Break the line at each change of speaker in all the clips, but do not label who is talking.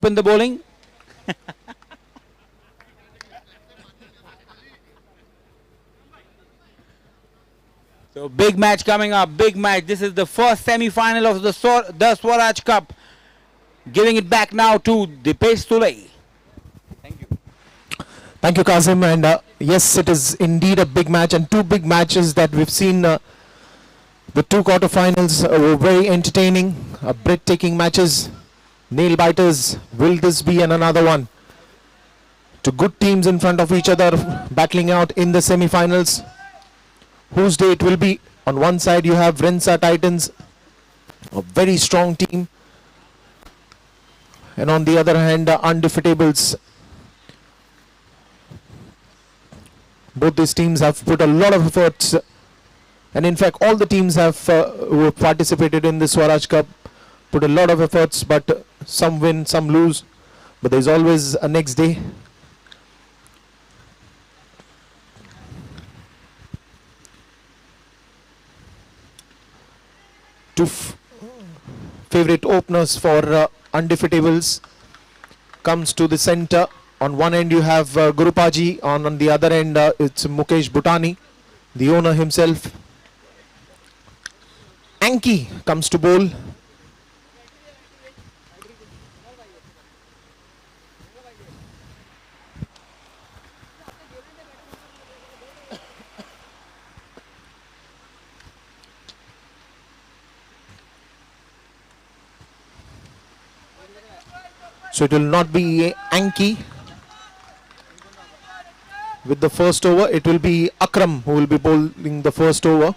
Open the bowling. So big match coming up, big match. This is the first semi-final of the Swaraj Cup. Giving it back now to Dipesh Suley. Thank you.
Thank you, Kazim. And yes, it is indeed a big match, and two big matches that we've seen. The two quarterfinals were very entertaining, breathtaking matches, nail biters. Will this be another one? Two good teams in front of each other, battling out in the semi-finals. Whose day it will be? On one side you have Rensa Titans, a very strong team, and on the other hand, undefeatables. Both these teams have put a lot of efforts, and in fact all the teams have who have participated in the Swaraj Cup put a lot of efforts, but some win, some lose, but there's always a next day. Two favorite openers for undefeatables comes to the center. On one end you have Gurupaji, on the other end it's Mukesh Bhutani, the owner himself. Anki comes to bowl. So it will not be Anki with the first over. It will be Akram who will be bowling the first over.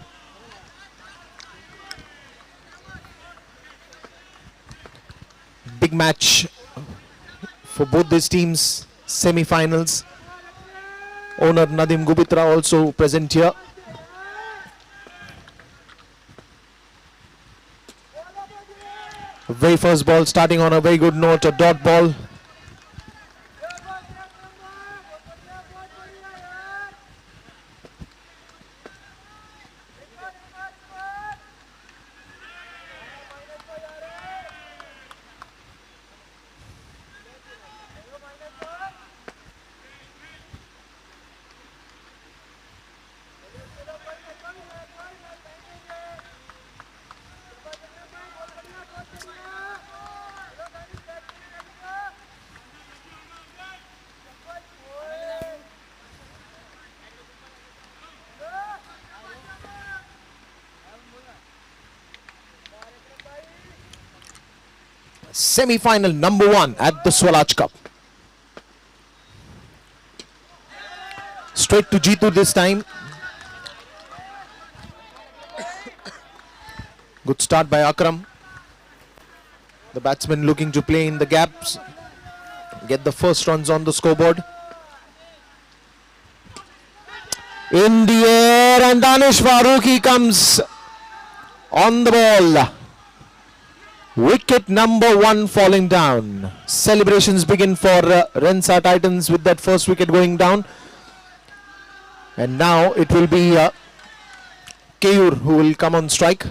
Big match for both these teams, semi-finals. Owner Nadim Gubitra also present here. Very first ball starting on a very good note, a dot ball. Semi-final number 1 at the Swaraj Cup. Straight to Jeetu this time. Good start by Akram. The batsman looking to play in the gaps. get the first runs on the scoreboard. In the air, and Danish Farooqi comes on the ball. Wicket number 1 falling down. Celebrations begin for Rensa Titans with that first wicket going down. And now it will be Keyur who will come on strike.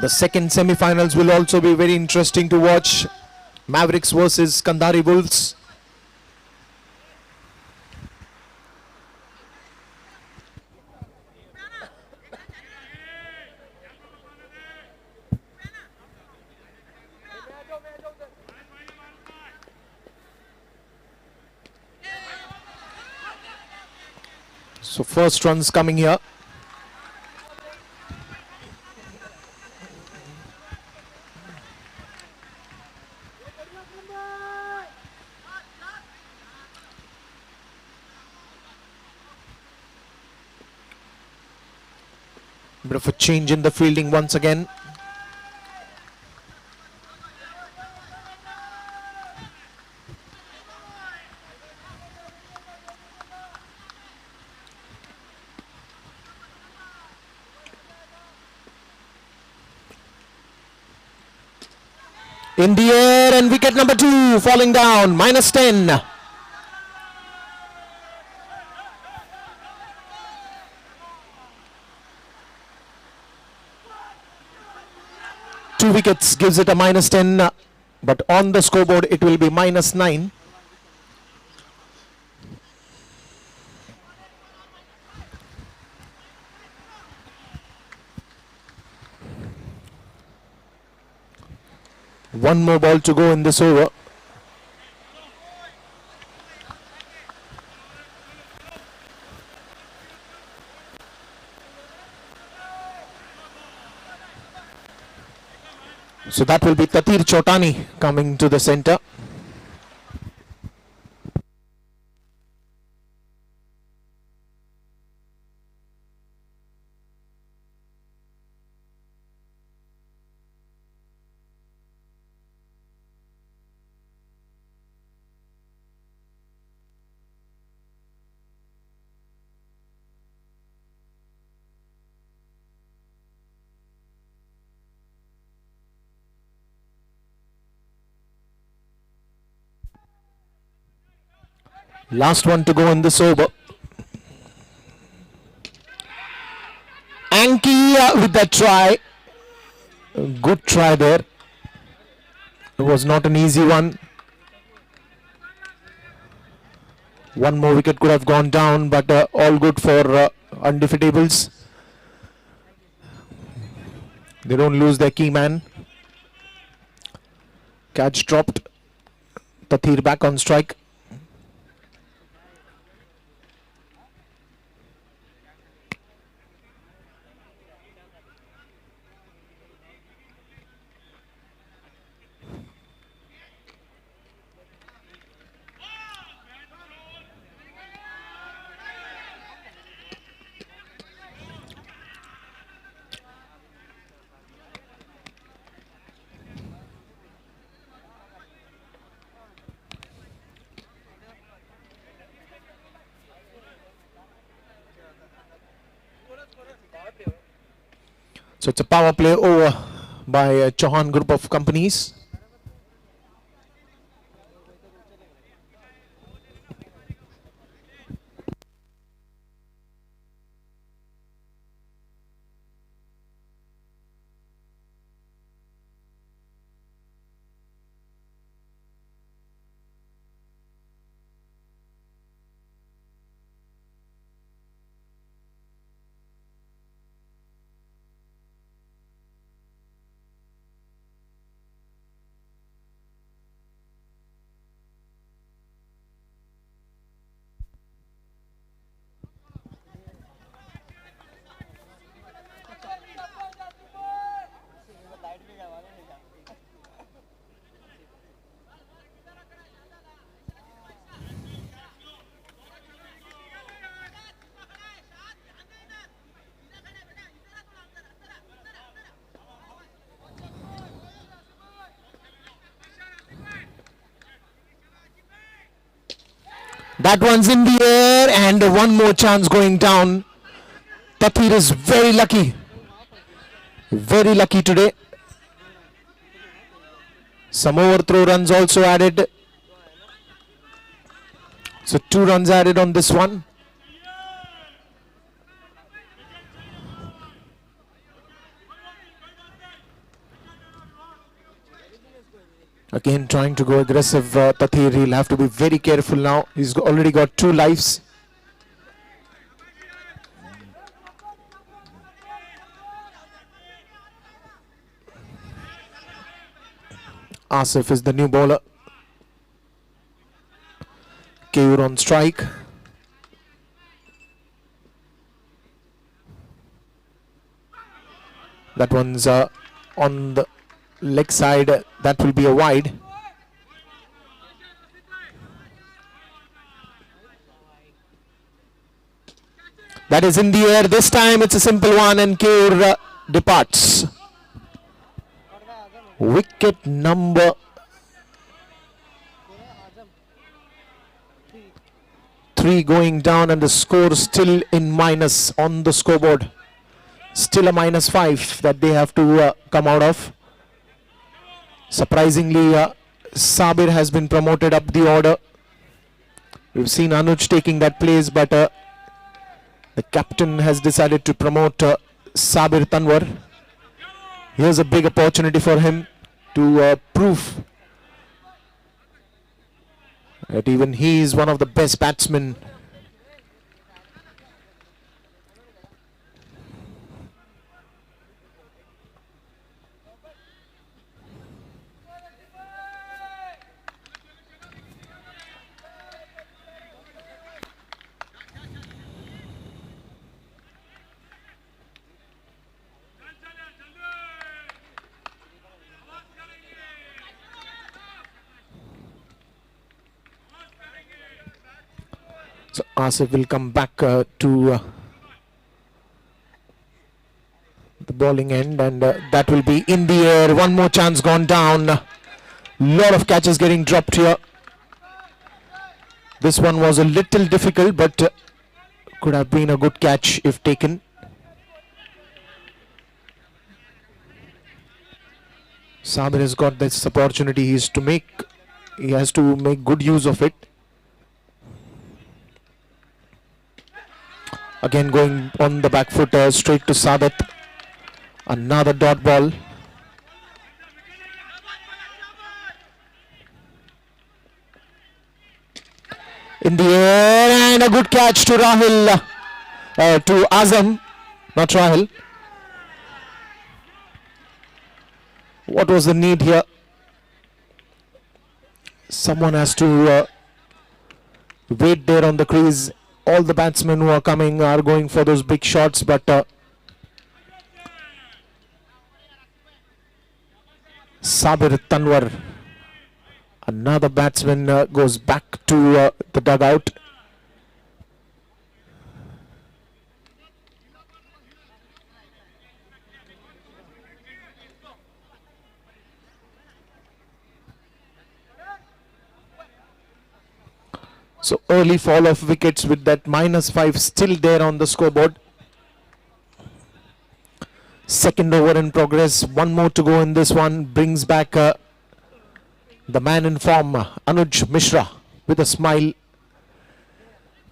The second semi-finals will also be very interesting to watch. Mavericks versus Kandari Wolves. So first runs coming here. Bit of a change in the fielding once again. In the air, and wicket number 2 falling down, -10. Two wickets gives it a -10, but on the scoreboard it will be -9. One more ball to go in this over. So that will be Tatir Chotani coming to the center. Last one to go in this over. Anki with that try. Good try there. It was not an easy one. One more wicket could have gone down, but all good for undefeatables. They don't lose their key man. Catch dropped. Tathir back on strike. So it's a power play over by Chauhan Group of Companies. That one's in the air and one more chance going down. Tathir is very lucky. Very lucky today. Some overthrow runs also added. So 2 runs added on this one. Again trying to go aggressive, Tathir. He'll have to be very careful now. He's already got 2 lives. Asif is the new bowler. Keyur on strike. That one's on the leg side. That will be a wide. That is in the air. This time it's a simple one and Keyur departs. Wicket number 3 going down and the score still in minus on the scoreboard. Still a -5 that they have to come out of. Surprisingly, Sabir has been promoted up the order. We've seen Anuj taking that place, but the captain has decided to promote Sabir Tanwar. Here's a big opportunity for him to prove that even he is one of the best batsmen. So Asif will come back to the bowling end, and that will be in the air. One more chance gone down. Lot of catches getting dropped here. This one was a little difficult, but could have been a good catch if taken. Sabir has got this opportunity. He has to make good use of it. Again going on the back foot, straight to Sadat. Another dot ball. In the air and a good catch to Rahil, to Azam, not Rahil. What was the need here? Someone has to wait there on the crease. All the batsmen who are coming are going for those big shots, but Sabir Tanwar, another batsman, goes back to the dugout. So early fall of wickets with that -5 still there on the scoreboard. Second over in progress. One more to go in this one. Brings back the man in form, Anuj Mishra, with a smile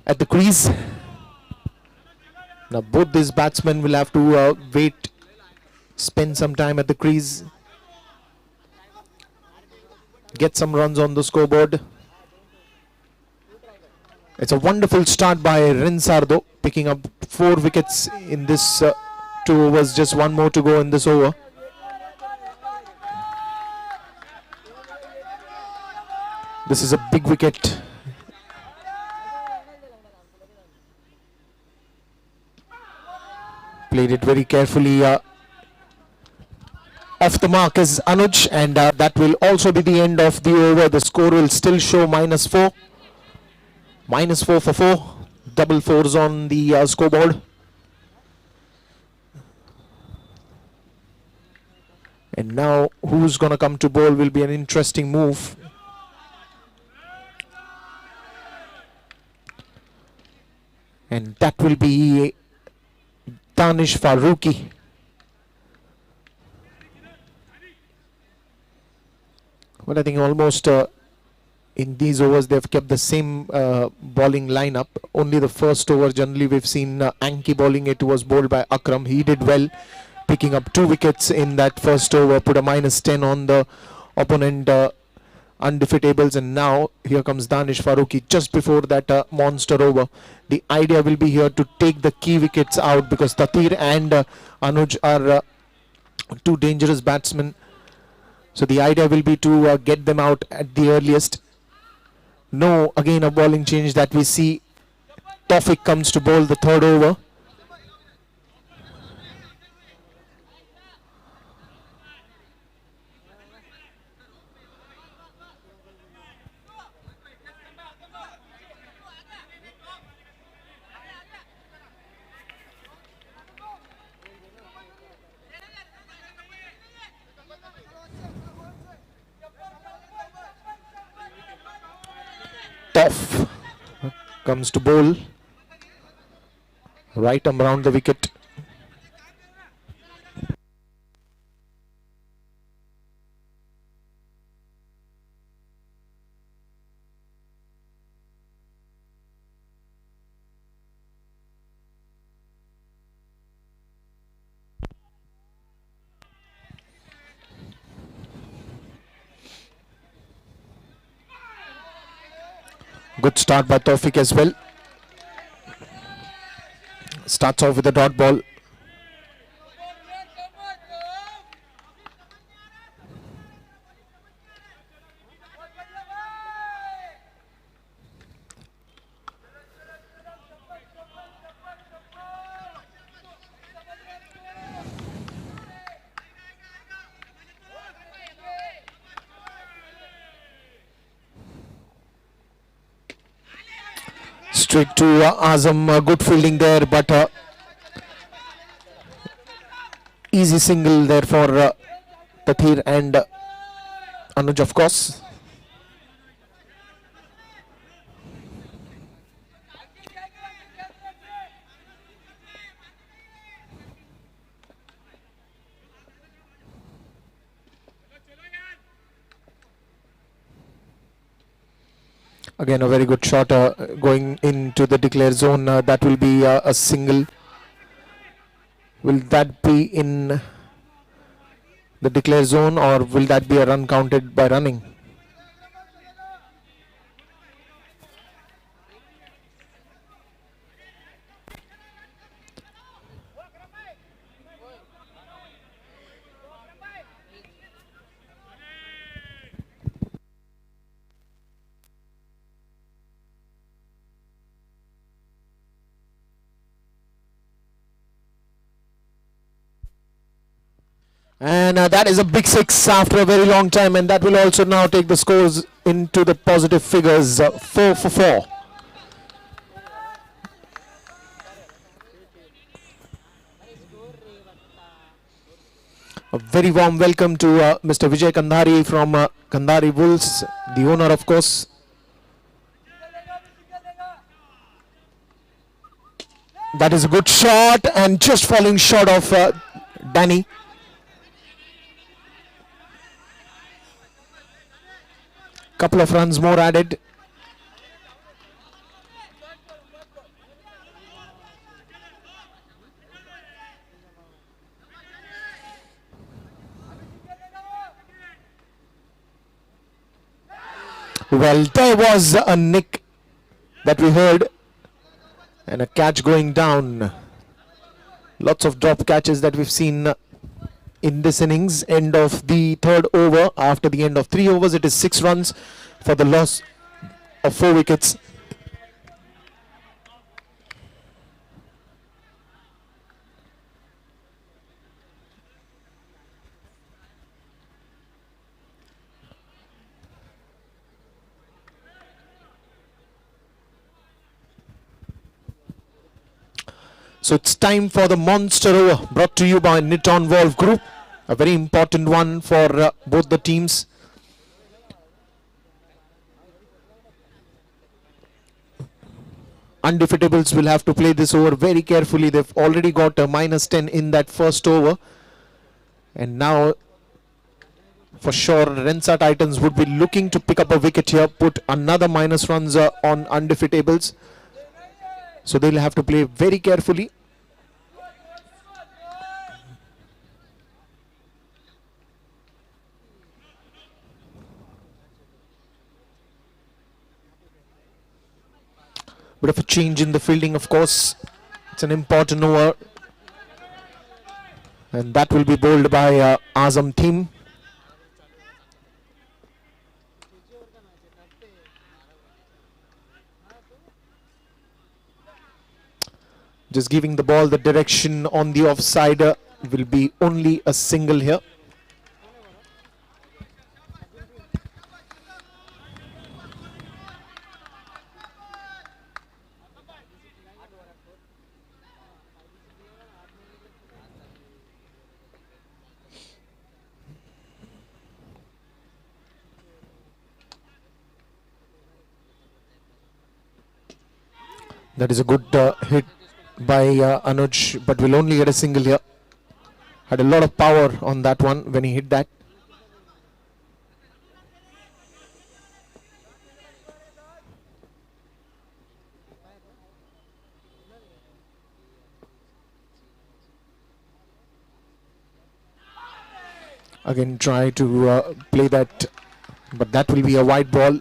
at the crease. Now both these batsmen will have to wait, spend some time at the crease, get some runs on the scoreboard. It's a wonderful start by Rinsardo, picking up 4 wickets in this 2 overs. Just one more to go in this over. This is a big wicket. Played it very carefully. Off the mark is Anuj, and that will also be the end of the over. The score will still show -4. -4 for 4. Double fours on the scoreboard. And now who's going to come to bowl will be an interesting move. And that will be Danish Farooqi. Well, I think almost in these overs they've kept the same bowling lineup. Only the first over generally we've seen Anki bowling. It was bowled by Akram. He did well, picking up 2 wickets in that first over, put a -10 on the opponent undefeatables. And now here comes Danish Farooqi just before that monster over. The idea will be here to take the key wickets out, because Tatir and Anuj are two dangerous batsmen. So the idea will be to get them out at the earliest. No, again a bowling change that we see. Tawfiq comes to bowl the third over. Tough comes to bowl, right arm round the wicket. Good start by Tawfiq as well. Starts off with a dot ball. Straight to Azam, good fielding there, but easy single there for Tathir and Anuj, of course. Again, a very good shot going into the declare zone. That will be a single. Will that be in the declare zone, or will that be a run counted by running? And that is a big 6 after a very long time, and that will also now take the scores into the positive figures. 4 for 4. A very warm welcome to Mr. Vijay Kandhari from Kandhari Wolves, the owner, of course. That is a good shot, and just falling short of Danny. Couple of runs more added. Well, there was a nick that we heard and a catch going down. Lots of drop catches that we've seen in this innings. End of the third over. After the end of 3 overs, it is 6 runs for the loss of 4 wickets. So it's time for the monster over, brought to you by Niton Wolf Group. A very important one for both the teams. undefeatables will have to play this over very carefully. They've already got a -10 in that first over. And now, for sure, Rensa Titans would be looking to pick up a wicket here, put another minus runs on undefeatables. So they'll have to play very carefully. Bit of a change in the fielding, of course. It's an important over. And that will be bowled by Azam team. Just giving the ball the direction on the offside will be only a single here. That is a good hit by Anuj, but will only get a single here. Had a lot of power on that one when he hit that. Again, try to play that, but that will be a wide ball.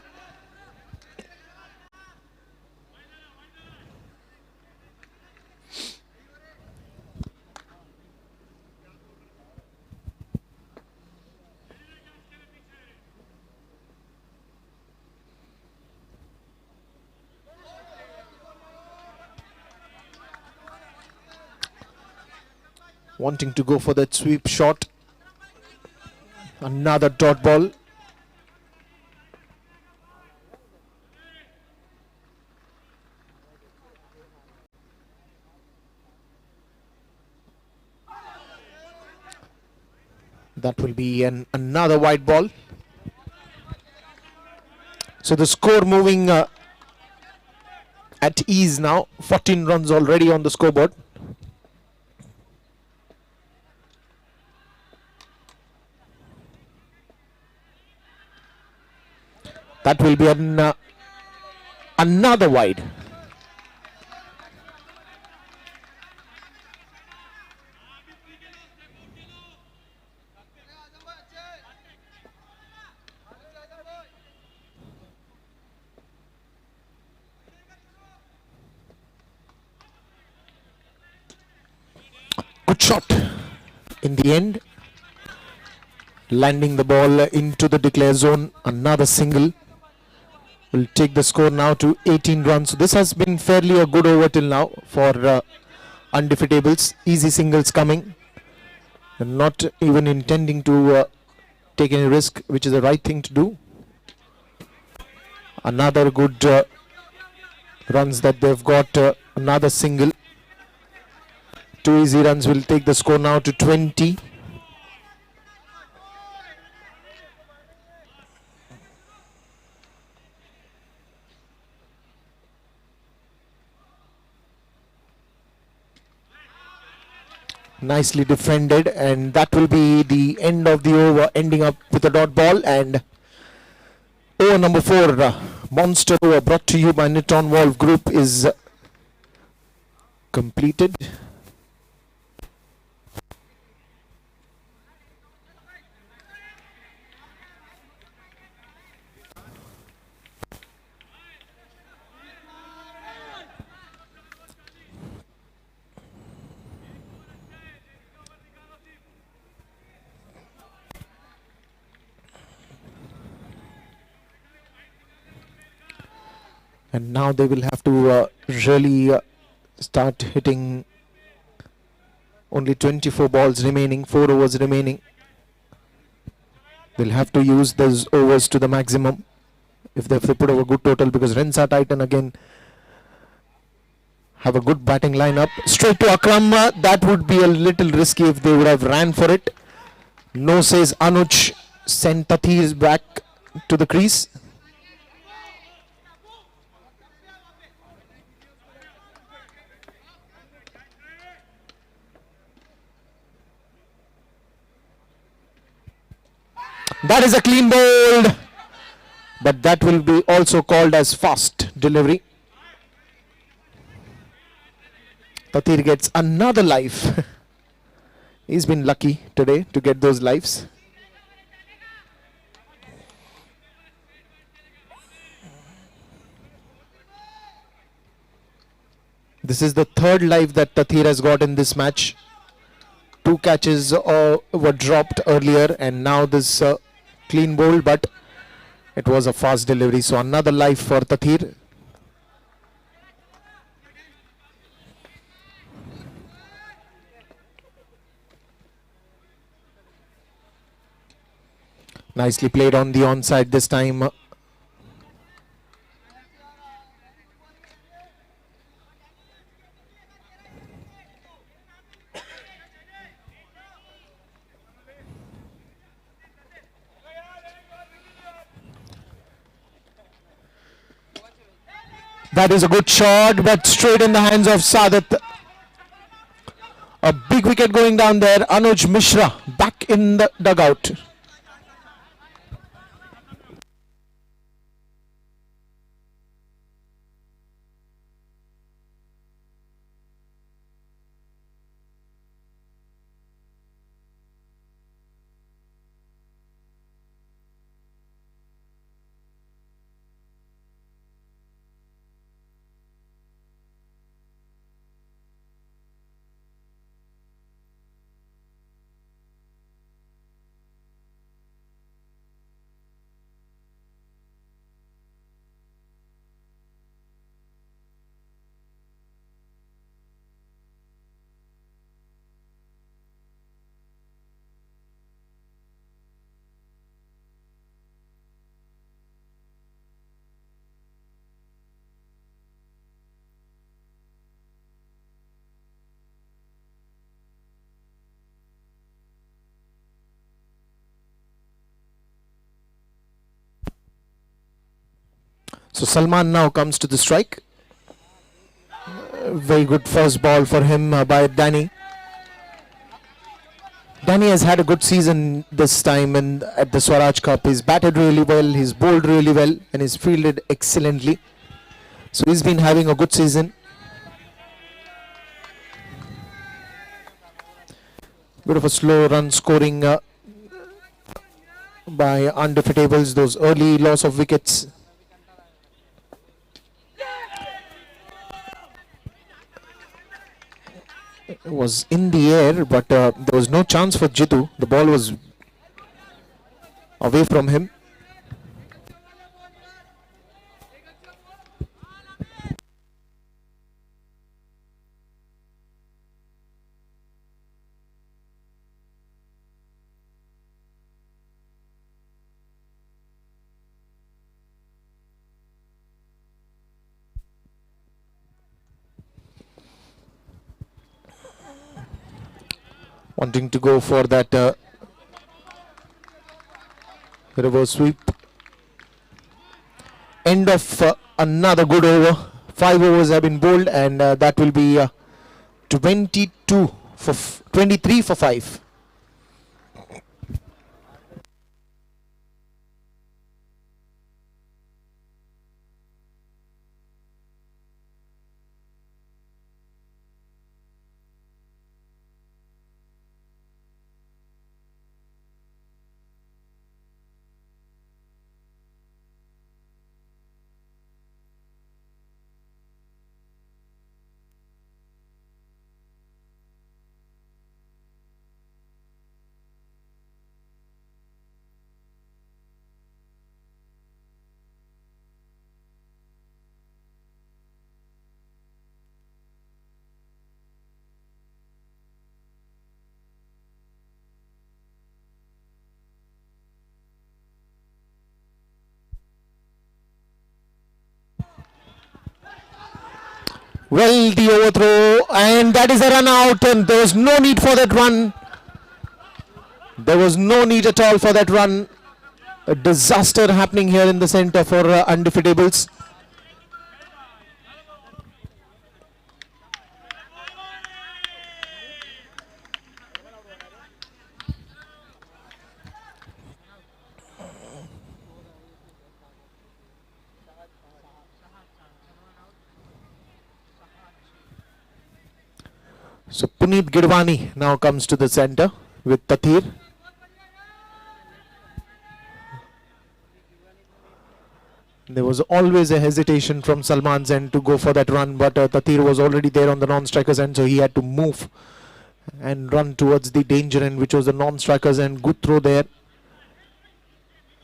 Wanting to go for that sweep shot. Another dot ball. That will be another wide ball. So the score moving at ease now. 14 runs already on the scoreboard. That will be another wide. Good shot in the end. Landing the ball into the declare zone. Another single. Will take the score now to 18 runs. So this has been fairly a good over till now for undefeatables. Easy singles coming. And not even intending to take any risk, which is the right thing to do. Another good runs that they've got. Another single. 2 easy runs will take the score now to 20. Nicely defended, and that will be the end of the over, ending up with a dot ball. And over number 4, monster over, brought to you by Niton Wolf Group, is completed. And now they will have to really start hitting. Only 24 balls remaining, 4 overs remaining. They'll have to use those overs to the maximum if they have to put over a good total, because Rensa Titan again have a good batting lineup. Straight to Akram. That would be a little risky if they would have ran for it. No, says Anuj. Sent Tathir back to the crease. That is a clean bowled, but that will be also called as fast delivery. Tatir gets another life. He's been lucky today to get those lives. This is the third life that Tatir has got in this match. 2 catches were dropped earlier, and now this clean bowl, but it was a fast delivery. So another life for Tatir. Nicely played on the onside this time. That is a good shot, but straight in the hands of Sadat. A big wicket going down there. Anuj Mishra back in the dugout. So Salman now comes to the strike. Very good first ball for him by Danny. Danny has had a good season this time at the Swaraj Cup. He's batted really well, he's bowled really well, and he's fielded excellently. So he's been having a good season. Bit of a slow run scoring by undefeatables, those early loss of wickets. It was in the air, but there was no chance for Jitu. The ball was away from him. Wanting to go for that reverse sweep. End of another good over. 5 overs have been bowled, and that will be 23 for 5. Well, the overthrow, and that is a run out, and there was no need for that run. There was no need at all for that run. A disaster happening here in the center for undefeatables. So Puneet Gidwani now comes to the center with Tathir. There was always a hesitation from Salman's end to go for that run, but Tathir was already there on the non-striker's end, so he had to move and run towards the danger end, which was the non-striker's end. Good throw there.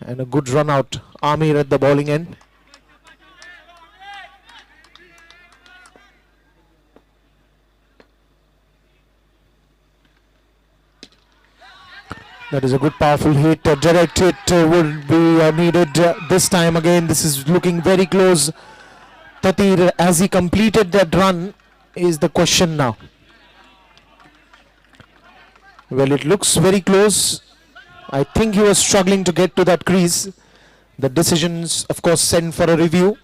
And a good run out. Amir at the bowling end. That is a good powerful hit. A direct hit would be needed this time again. This is looking very close. Tathir, as he completed that run, is the question now. Well, it looks very close. I think he was struggling to get to that crease. The decisions, of course, sent for a review.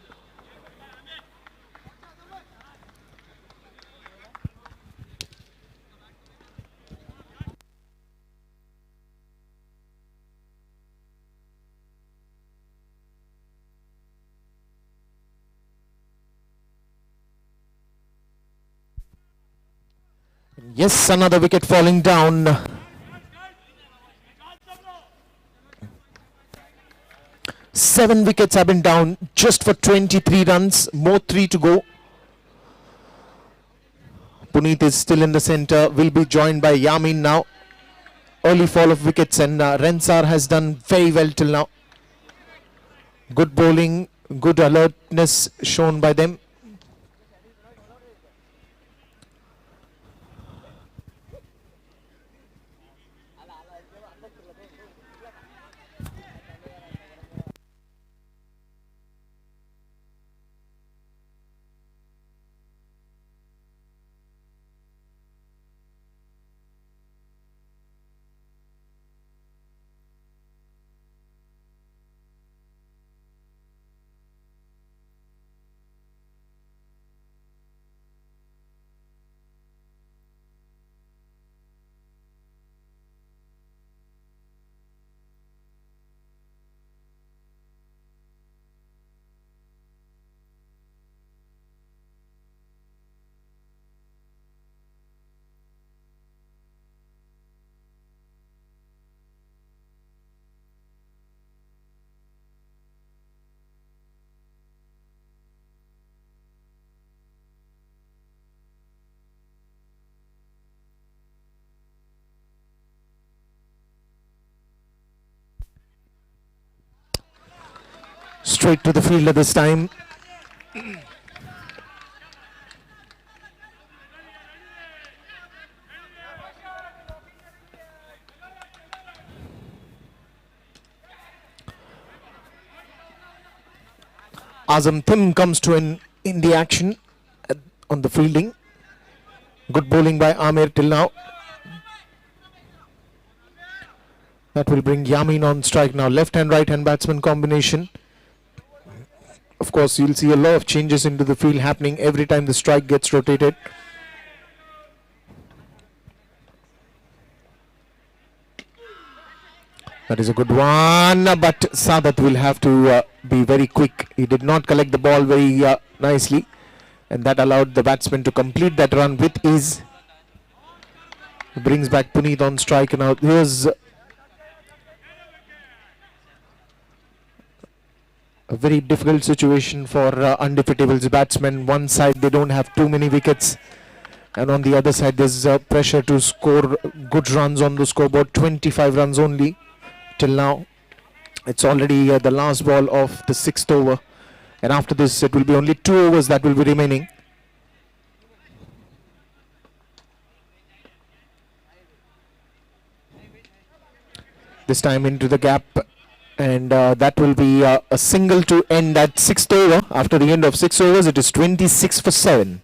Yes, another wicket falling down. 7 wickets have been down just for 23 runs. More 3 to go. Puneet is still in the center. Will be joined by Yamin now. Early fall of wickets, and Rensar has done very well till now. Good bowling, good alertness shown by them. Straight to the fielder this time. Azam Tim comes to in the action on the fielding. Good bowling by Amir till now. That will bring Yamin on strike now. Left hand, right hand batsman combination. Of course, you'll see a lot of changes into the field happening every time the strike gets rotated. That is a good one, but Sadat will have to be very quick. He did not collect the ball very nicely, and that allowed the batsman to complete that run with ease. Brings back Puneet on strike. Now here's a very difficult situation for undefeatable's batsmen. One side they don't have too many wickets, and on the other side there's pressure to score good runs on the scoreboard. 25 runs only till now. It's already the last ball of the 6th over, and after this it will be only 2 overs that will be remaining. This time into the gap, and that will be a single to end that 6th over. After the end of 6 overs, it is 26 for 7.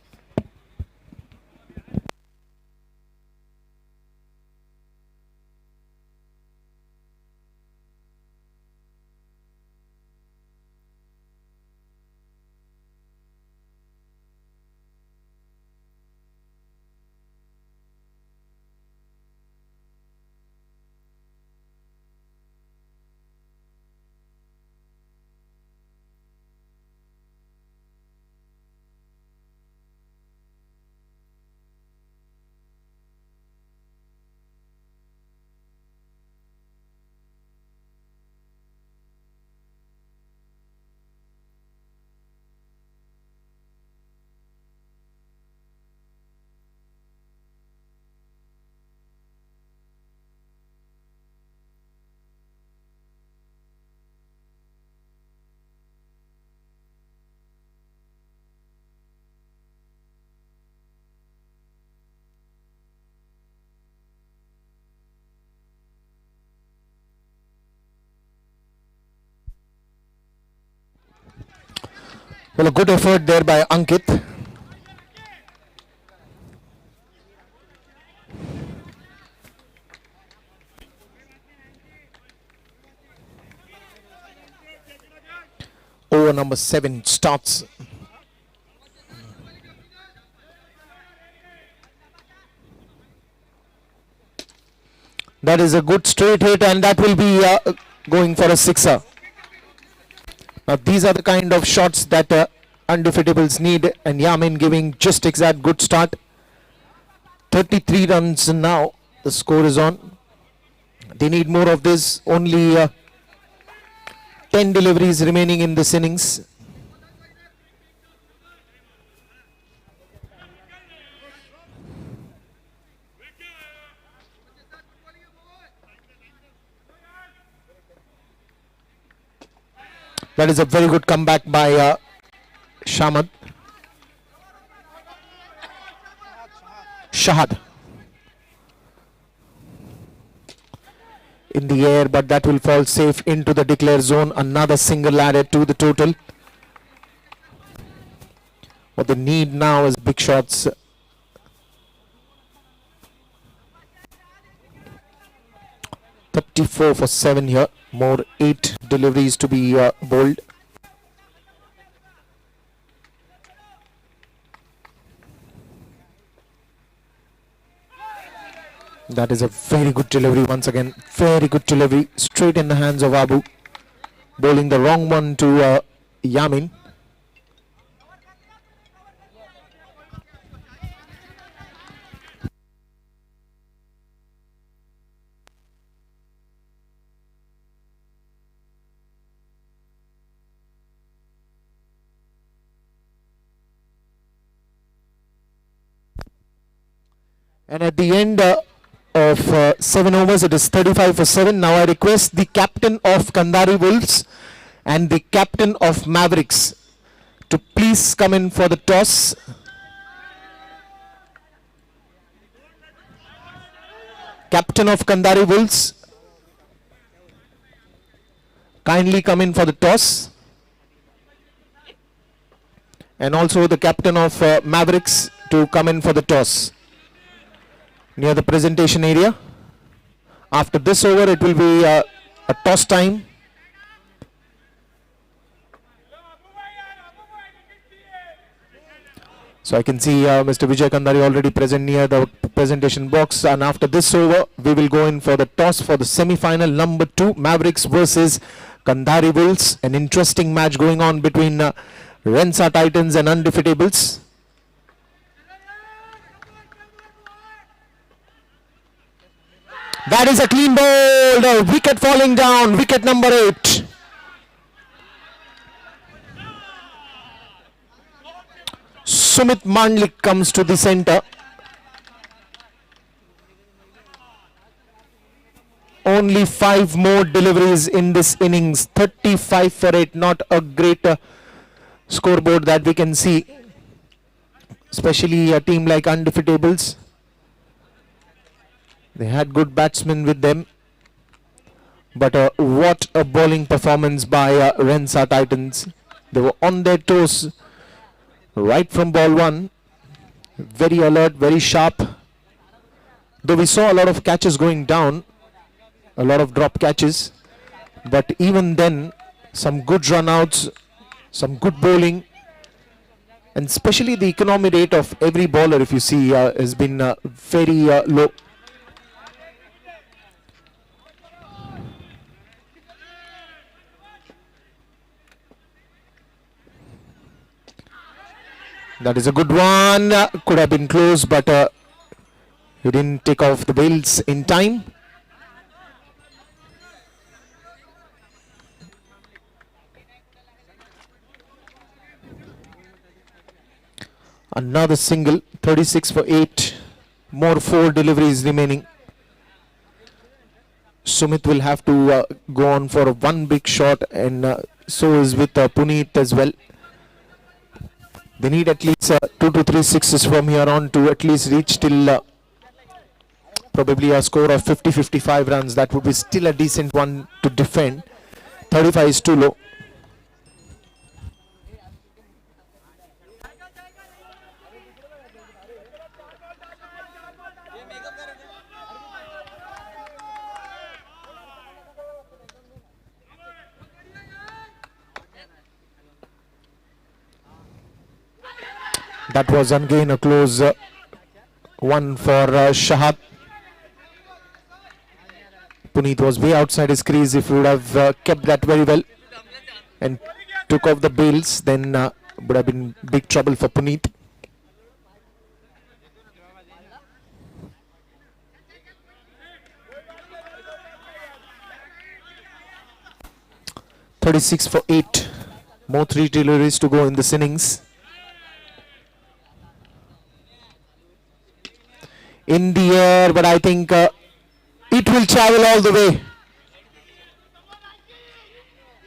Well, a good effort there by Ankit. Over number 7 starts. That is a good straight hit, and that will be going for a sixer. Now these are the kind of shots that undefeatables need, and Yamin giving just exact good start. 33 runs now. The score is on. They need more of this. Only 10 deliveries remaining in this innings. That is a very good comeback by Shahad. In the air, but that will fall safe into the declare zone. Another single added to the total. What they need now is big shots. .34 for 7 here. More 8 deliveries to be bowled. That is a very good delivery once again. Very good delivery. Straight in the hands of Abu. Bowling the wrong one to Yamin. And at the end of 7 overs, it is 35 for 7. Now I request the captain of Kandari Wolves and the captain of Mavericks to please come in for the toss. Captain of Kandari Wolves, kindly come in for the toss. And also the captain of Mavericks to come in for the toss. Near the presentation area. After this over, it will be a toss time. So I can see Mr. Vijay Kandari already present near the presentation box. And after this over, we will go in for the toss for the semi-final number 2. Mavericks versus Kandari Wolves. An interesting match going on between Rensa Titans and undefeatables. That is a clean ball. The wicket falling down. Wicket number 8. Sumit Mandlik comes to the center. Only 5 more deliveries in this innings. 35 for 8. Not a great scoreboard that we can see. Especially a team like undefeatables. They had good batsmen with them. But what a bowling performance by Rensa Titans. They were on their toes right from ball 1. Very alert, very sharp. Though we saw a lot of catches going down. A lot of drop catches. But even then, some good run-outs, some good bowling. And especially the economy rate of every bowler, if you see, has been very low. That is a good one. Could have been close, but he didn't take off the bails in time. Another single. 36 for 8. More 4 deliveries remaining. Sumit will have to go on for one big shot, and so is with Puneet as well. They need at least 2 to 3 sixes from here on to at least reach till probably a score of 50-55 runs. That would be still a decent one to defend. 35 is too low. That was again a close one for Shahab. Puneet was way outside his crease. If he would have kept that very well and took off the bails, then would have been big trouble for Puneet. .36 for 8. More 3 deliveries to go in this innings. In the air, but I think it will travel all the way.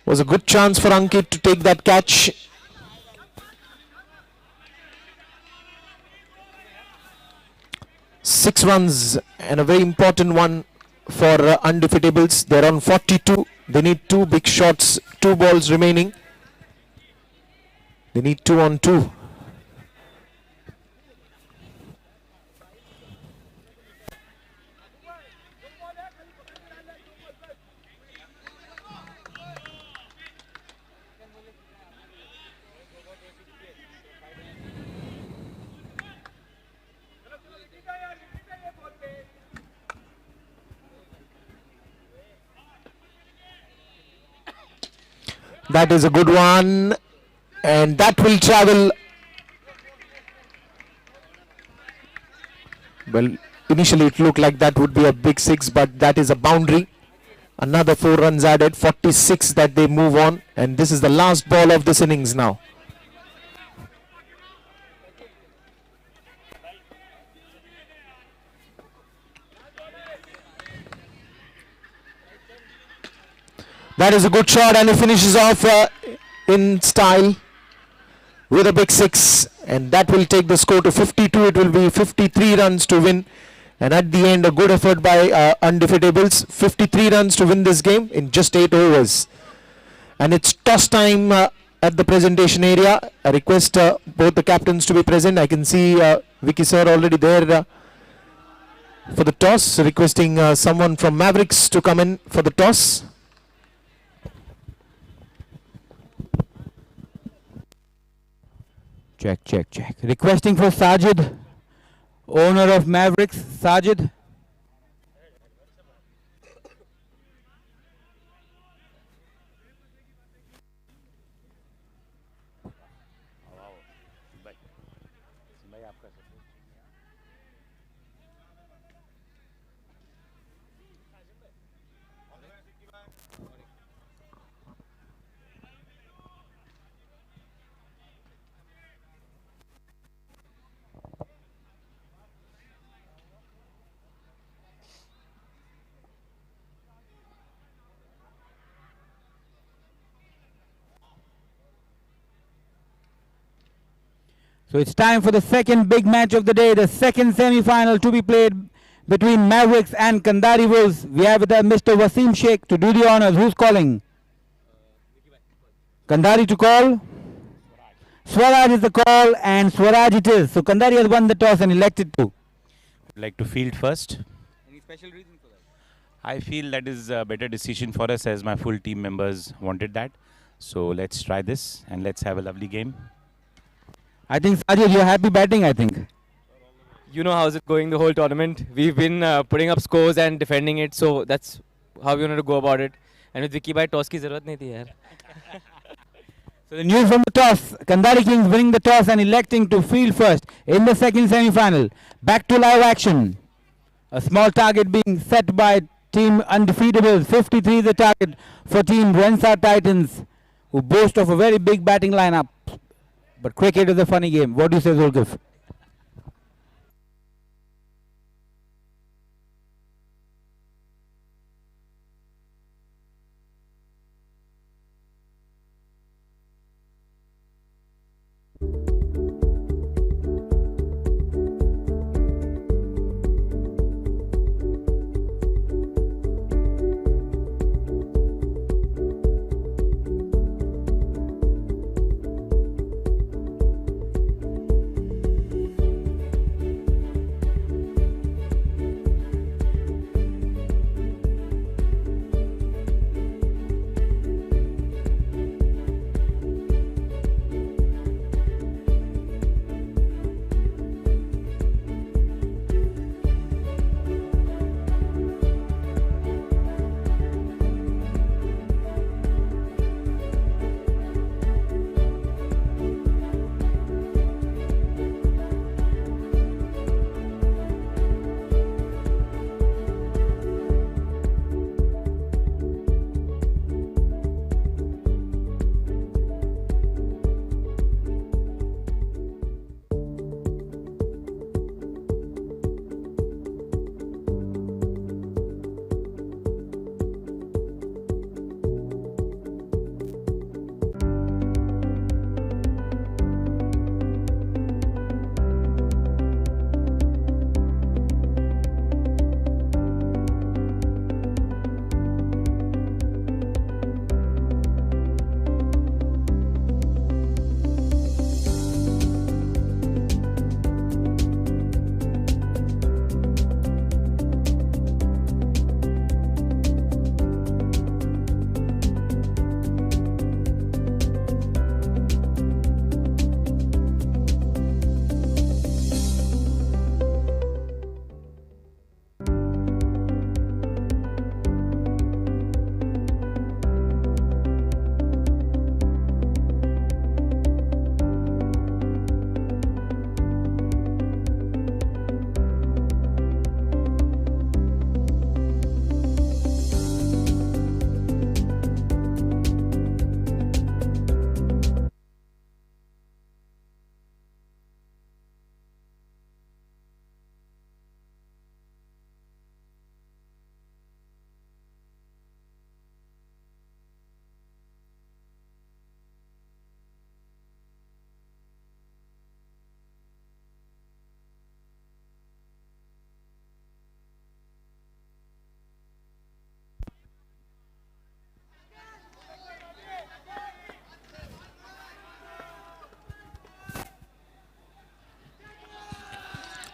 Was a good chance for Ankit to take that catch. Six runs and a very important one for undefeatables. They're on 42. They need 2 big shots, 2 balls remaining. They need 2 on 2. That is a good one, and that will travel. Well, initially it looked like that would be a big 6, but that is a boundary. Another 4 runs added, 46 that they move on, and this is the last ball of this innings now. That is a good shot, and he finishes off in style with a big 6, and that will take the score to 52. It will be 53 runs to win, and at the end a good effort by undefeatables. 53 runs to win this game in just 8 overs. And it's toss time at the presentation area. I request both the captains to be present. I can see Vicky sir already there for the toss, requesting someone from Mavericks to come in for the toss.
Check. Requesting for Sajid, owner of Mavericks. Sajid. So it's time for the second big match of the day, the second semi-final to be played between Mavericks and Kandari Wolves. We have with us Mr. Wasim Sheikh to do the honors. Who's calling? Kandari to call. Swaraj is the call, and Swaraj it is. So Kandari has won the toss and elected to.
I'd like to field first.
Any special reason for that?
I feel that is a better decision for us as my full team members wanted that. So let's try this and let's have a lovely game.
I think Sajid, you're happy batting, I think.
You know how's it going the whole tournament. We've been putting up scores and defending it, so that's how we wanted to go about it. And with Vicky bhai, toss ki zarurat nahi thi yaar.
So the news from the toss, Kandari Kings winning the toss and electing to field first in the second semi-final. Back to live action. A small target being set by team Undefeatables. 53 the target for team Rensa Titans, who boast of a very big batting lineup. But cricket is a funny game. What do you say, Zulkif?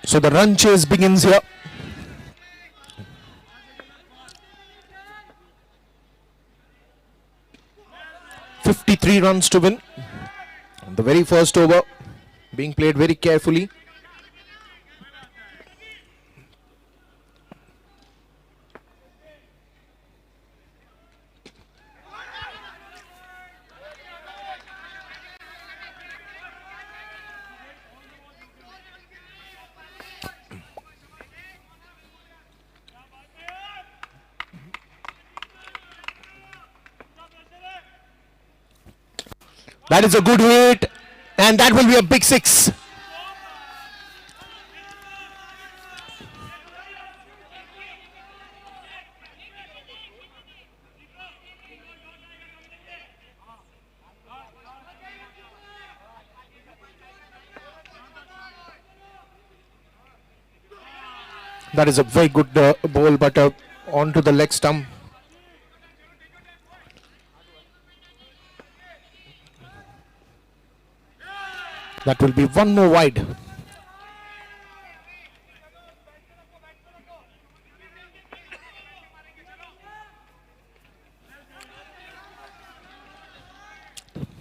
So the run chase begins here. "53 runs to win." The very first over being played very carefully. That is a good hit, and that will be a big six. That is a very good ball, but onto the leg stump. That will be one more wide.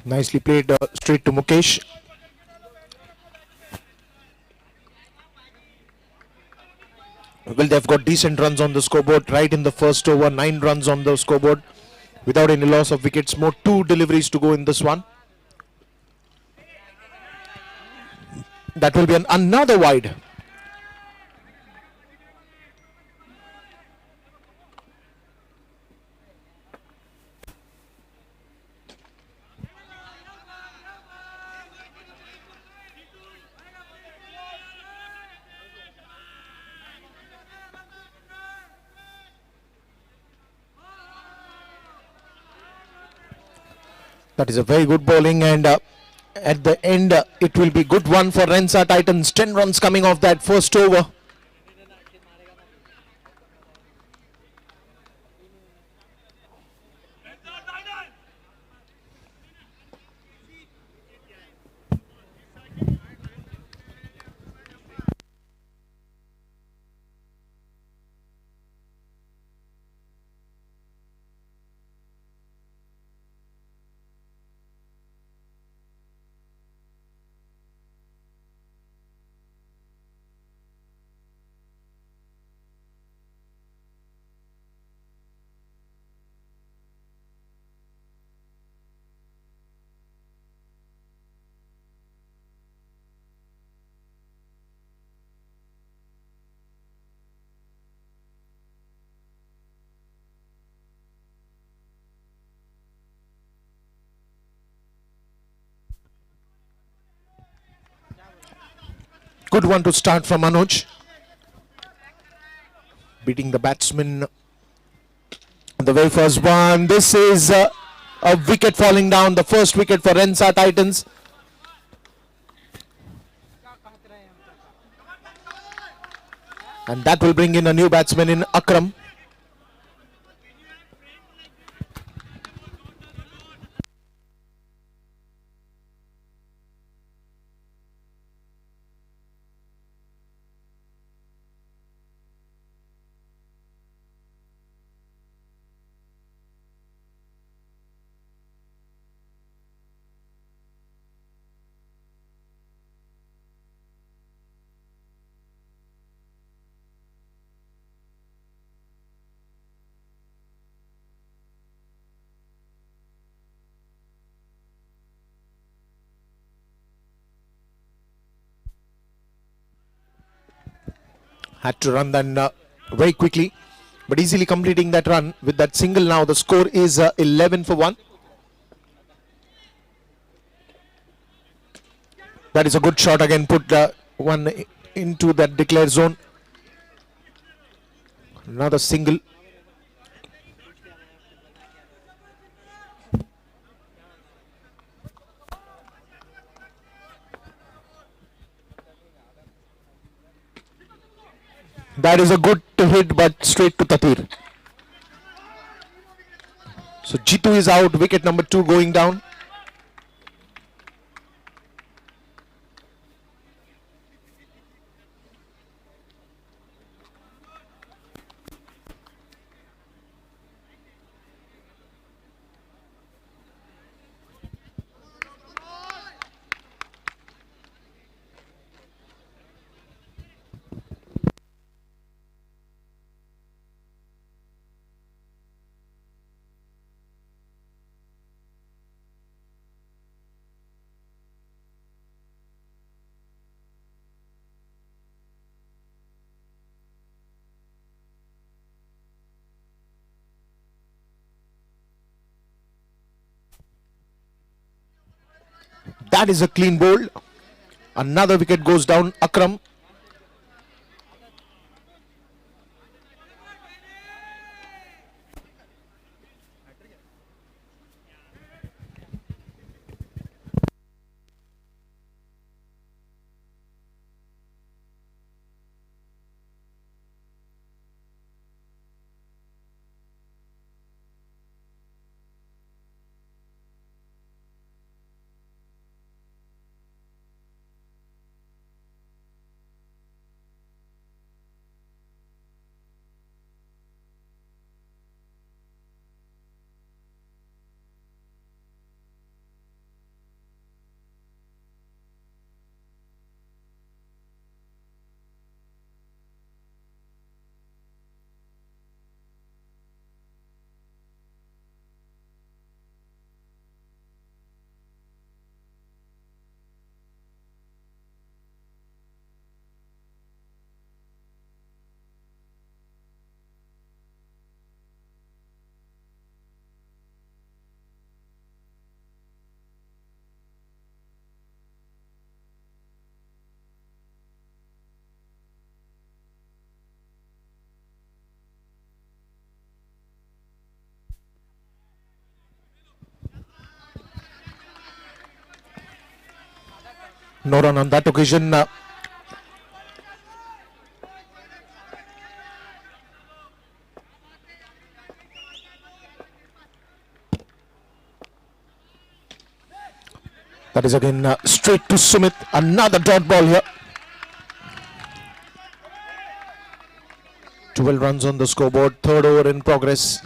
Nicely played straight to Mukesh. Well, they've got decent runs on the scoreboard right in the first over. 9 runs on the scoreboard without any loss of wickets. More 2 deliveries to go in this one. That will be another wide. That is a very good bowling, and at the end it will be good one for Rensa Titans. 10 runs coming off that first over. Good one to start from Anuj. Beating the batsman. The very first one. This is a wicket falling down. The first wicket for Rensa Titans. And that will bring in a new batsman in Akram. Had to run then very quickly, but easily completing that run with that single. Now the score is 11 for 1. That is a good shot again, put one into that declared zone. Another single. That is a good hit, but straight to Tatir. So Jitu is out, wicket number 2 going down. that is a clean bowl. Another wicket goes down. Akram. No run on that occasion. That is again straight to Sumit. Another dot ball here. 12 runs on the scoreboard. Third over in progress.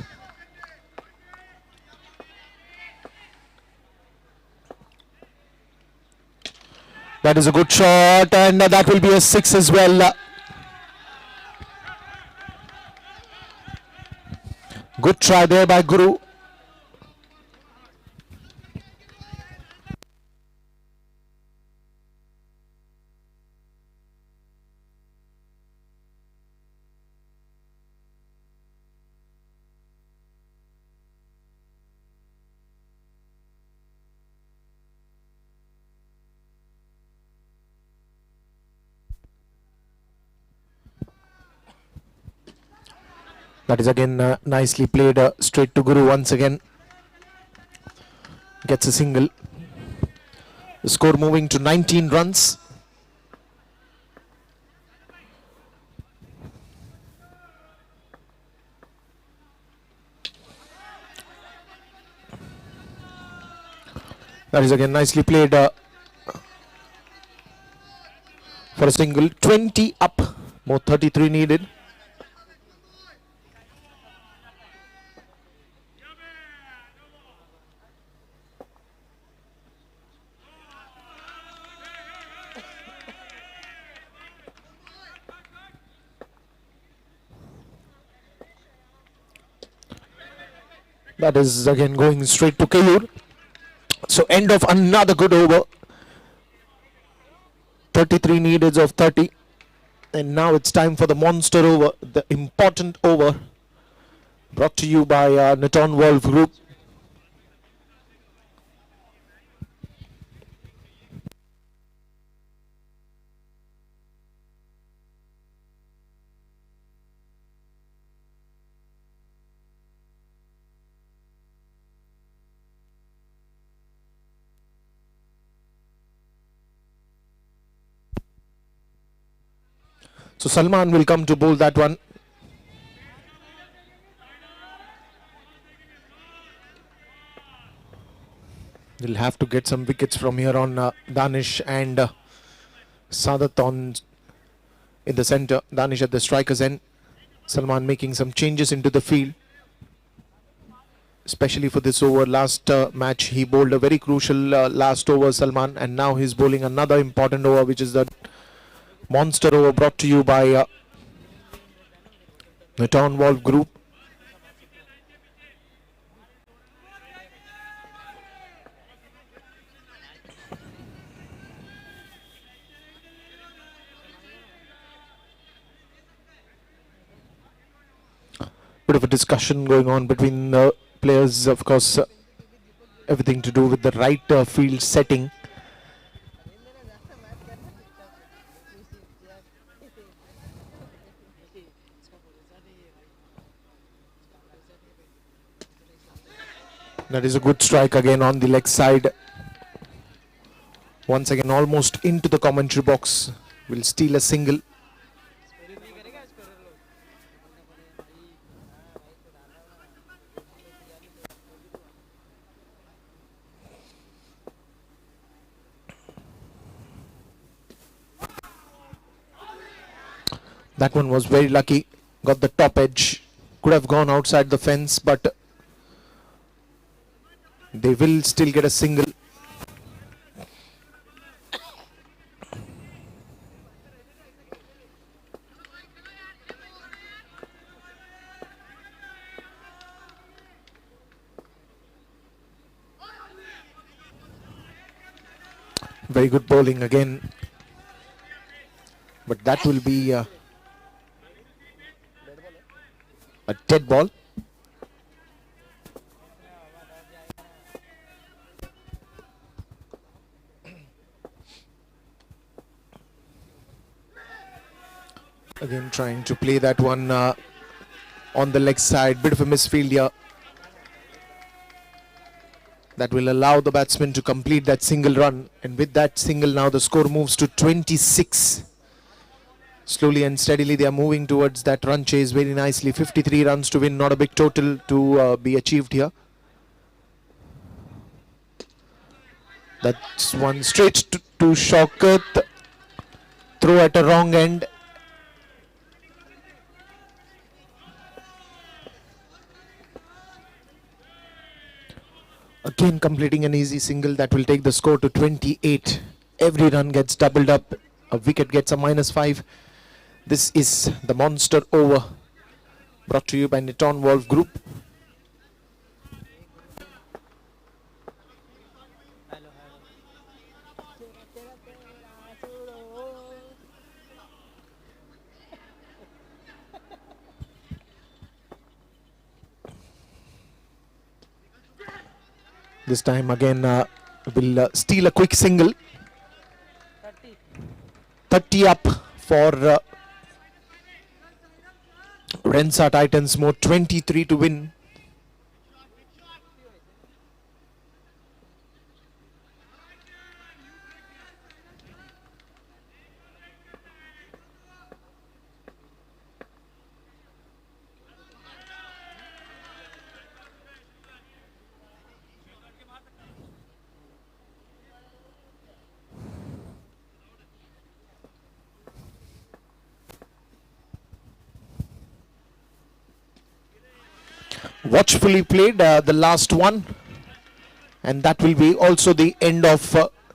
That is a good shot, and that will be a 6 as well. Good try there by Guru. That is again nicely played, straight to Guru once again. Gets a single. The score moving to 19 runs. That is again nicely played for a single. 20 up, more 33 needed. That is again going straight to Kayur. So end of another good over. 33 needed of 30. And now it's time for the monster over, the important over. Brought to you by Neton Wolf Group. So Salman will come to bowl that one. They'll have to get some wickets from here on. Danish and Sadat on in the center. Danish at the striker's end. Salman making some changes into the field, especially for this over. Last match he bowled a very crucial last over, Salman, and now he's bowling another important over, which is the monster over, brought to you by the Town Wolf Group. Bit of a discussion going on between players, of course, everything to do with the right field setting. That is a good strike again on the leg side. Once again, almost into the commentary box. Will steal a single. That one was very lucky. Got the top edge. Could have gone outside the fence, but they will still get a single. Very good bowling again. But that will be a dead ball. Again trying to play that one on the leg side. Bit of a misfield here. That will allow the batsman to complete that single run. And with that single now the score moves to 26. Slowly and steadily they are moving towards that run chase very nicely. 53 runs to win, not a big total to be achieved here. That's one straight to Shaukat. Throw at a wrong end. Again completing an easy single that will take the score to 28. Every run gets doubled up. A wicket gets a -5. This is the monster over brought to you by Niton Wolf Group. This time again will steal a quick single. 30 up for Rensa Titans, more 23 to win. Watchfully played the last one, and that will be also the end of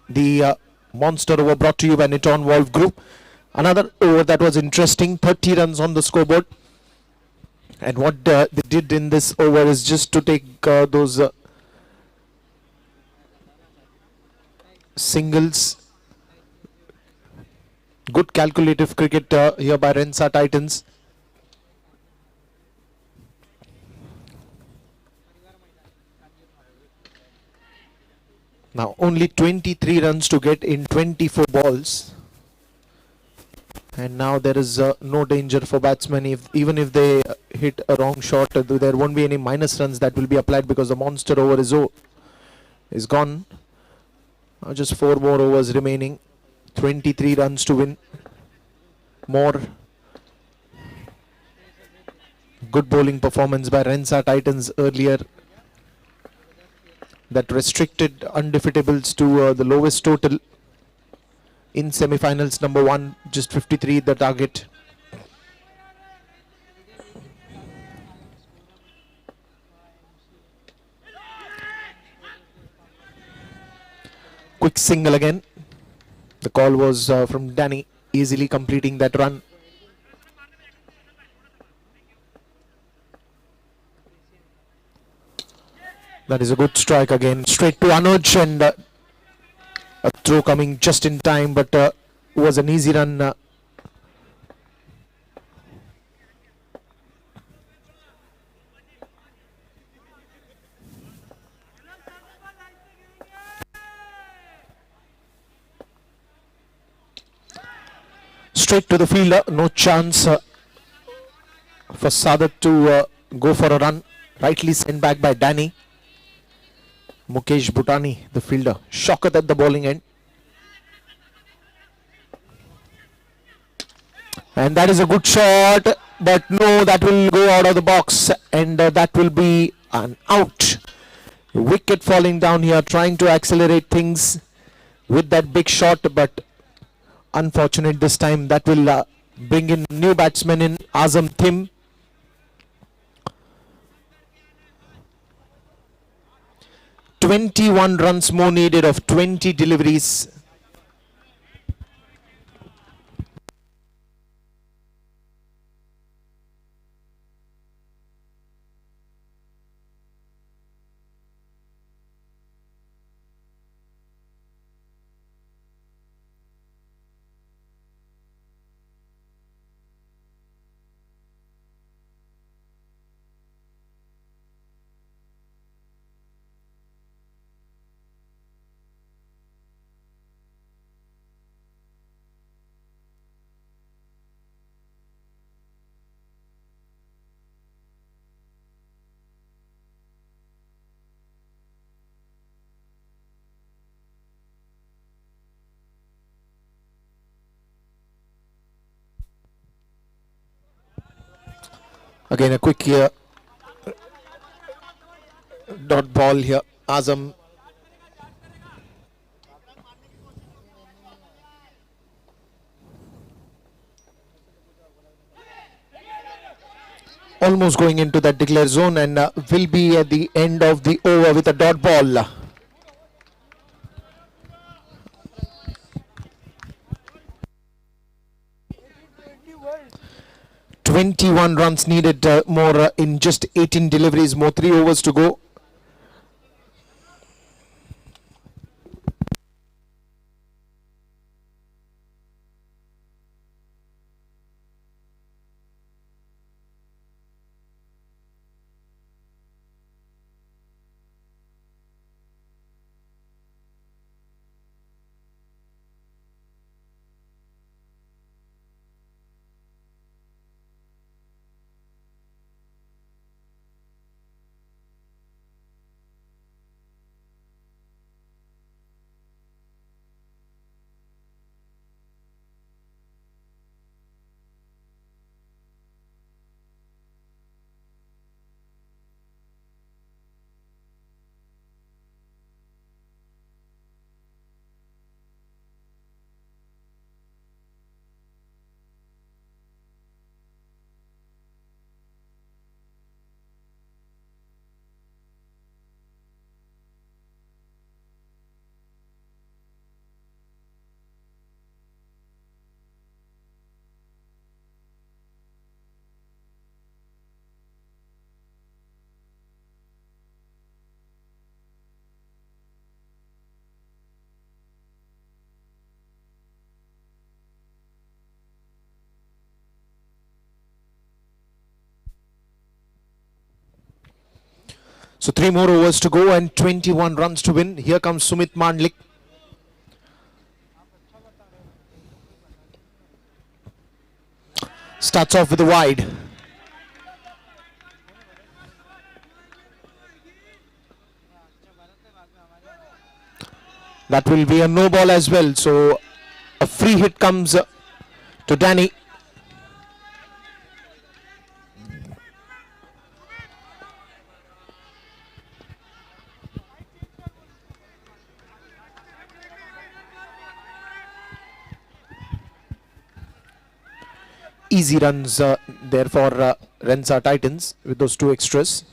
the monster over brought to you by Niton Wolf Group. Another over that was interesting, 30 runs on the scoreboard, and what they did in this over is just to take those singles. Good calculative cricket here by Rensa Titans. Now only 23 runs to get in 24 balls, and now there is no danger for batsmen. Even if they hit a wrong shot, there won't be any minus runs that will be applied because the monster over is gone. Just 4 more overs remaining. 23 runs to win. More. Good bowling performance by Rensa Titans earlier. That restricted undefeatables to the lowest total in semi-finals. Number 1, just 53 the target. Quick single again. The call was from Danny, easily completing that run. That is a good strike again, straight to Anuj, and a throw coming just in time, but was an easy run. Straight to the fielder, no chance for Sadat to go for a run. Rightly sent back by Danny. Mukesh Bhutani, the fielder, Shaukat at the bowling end. And that is a good shot, but no, that will go out of the box, and that will be an out. Wicket falling down here, trying to accelerate things with that big shot, but unfortunate this time. That will bring in new batsman in Azam Tim. "21 runs more needed of 20 deliveries." Again a quick dot ball here. Azam almost going into that declare zone, and will be at the end of the over with a dot ball. "21 runs needed more in just 18 deliveries, more 3 overs to go." So 3 more overs to go and 21 runs to win. Here comes Sumit Mandlik. Starts off with a wide. That will be a no ball as well. So a free hit comes to Danny. Easy runs there for Renza Titans with those 2 extras.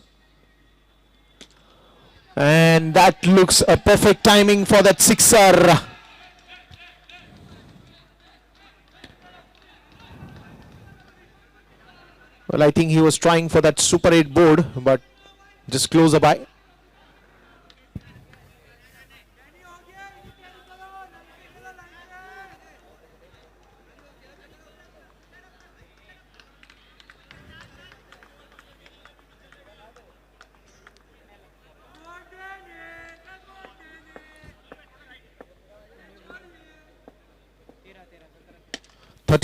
And that looks a perfect timing for that sixer. Well, I think he was trying for that Super 8 board, but just closer by.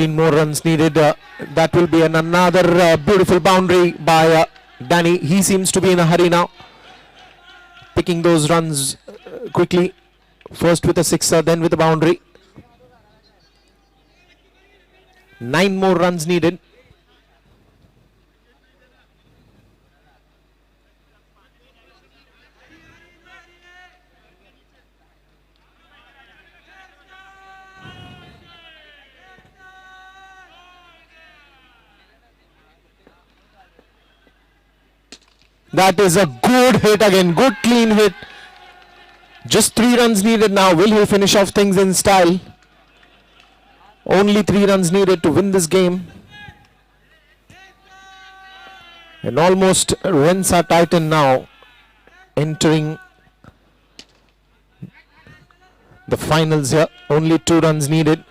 More runs needed. That will be another beautiful boundary by Danny. He seems to be in a hurry now. picking those runs quickly. First with a sixer, then with a boundary. 9 more runs needed. That is a good hit again. Good clean hit. Just 3 runs needed now. Will he finish off things in style? Only 3 runs needed to win this game. And almost runs are tightened now. Entering the finals here. Only 2 runs needed.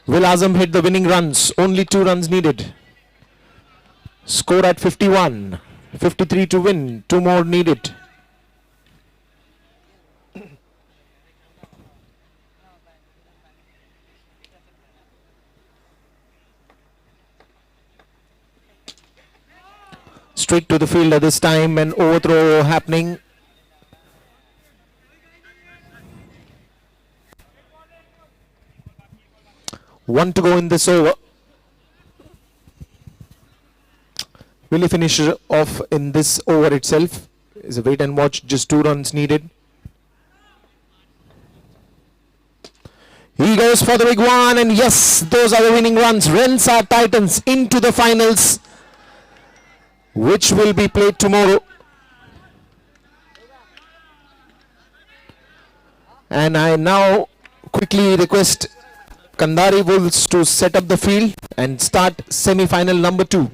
Will Azam hit the winning runs? Only 2 runs needed. Score at 51. 53 to win. 2 more needed. Straight to the fielder this time, an overthrow happening. One to go in this over. Will he finish off in this over itself? Is a wait and watch, just 2 runs needed. He goes for the big one, and yes, those are the winning runs. Rensar Titans into the finals, which will be played tomorrow. And I now quickly request Kandari Wolves to set up the field and start semi-final number 2.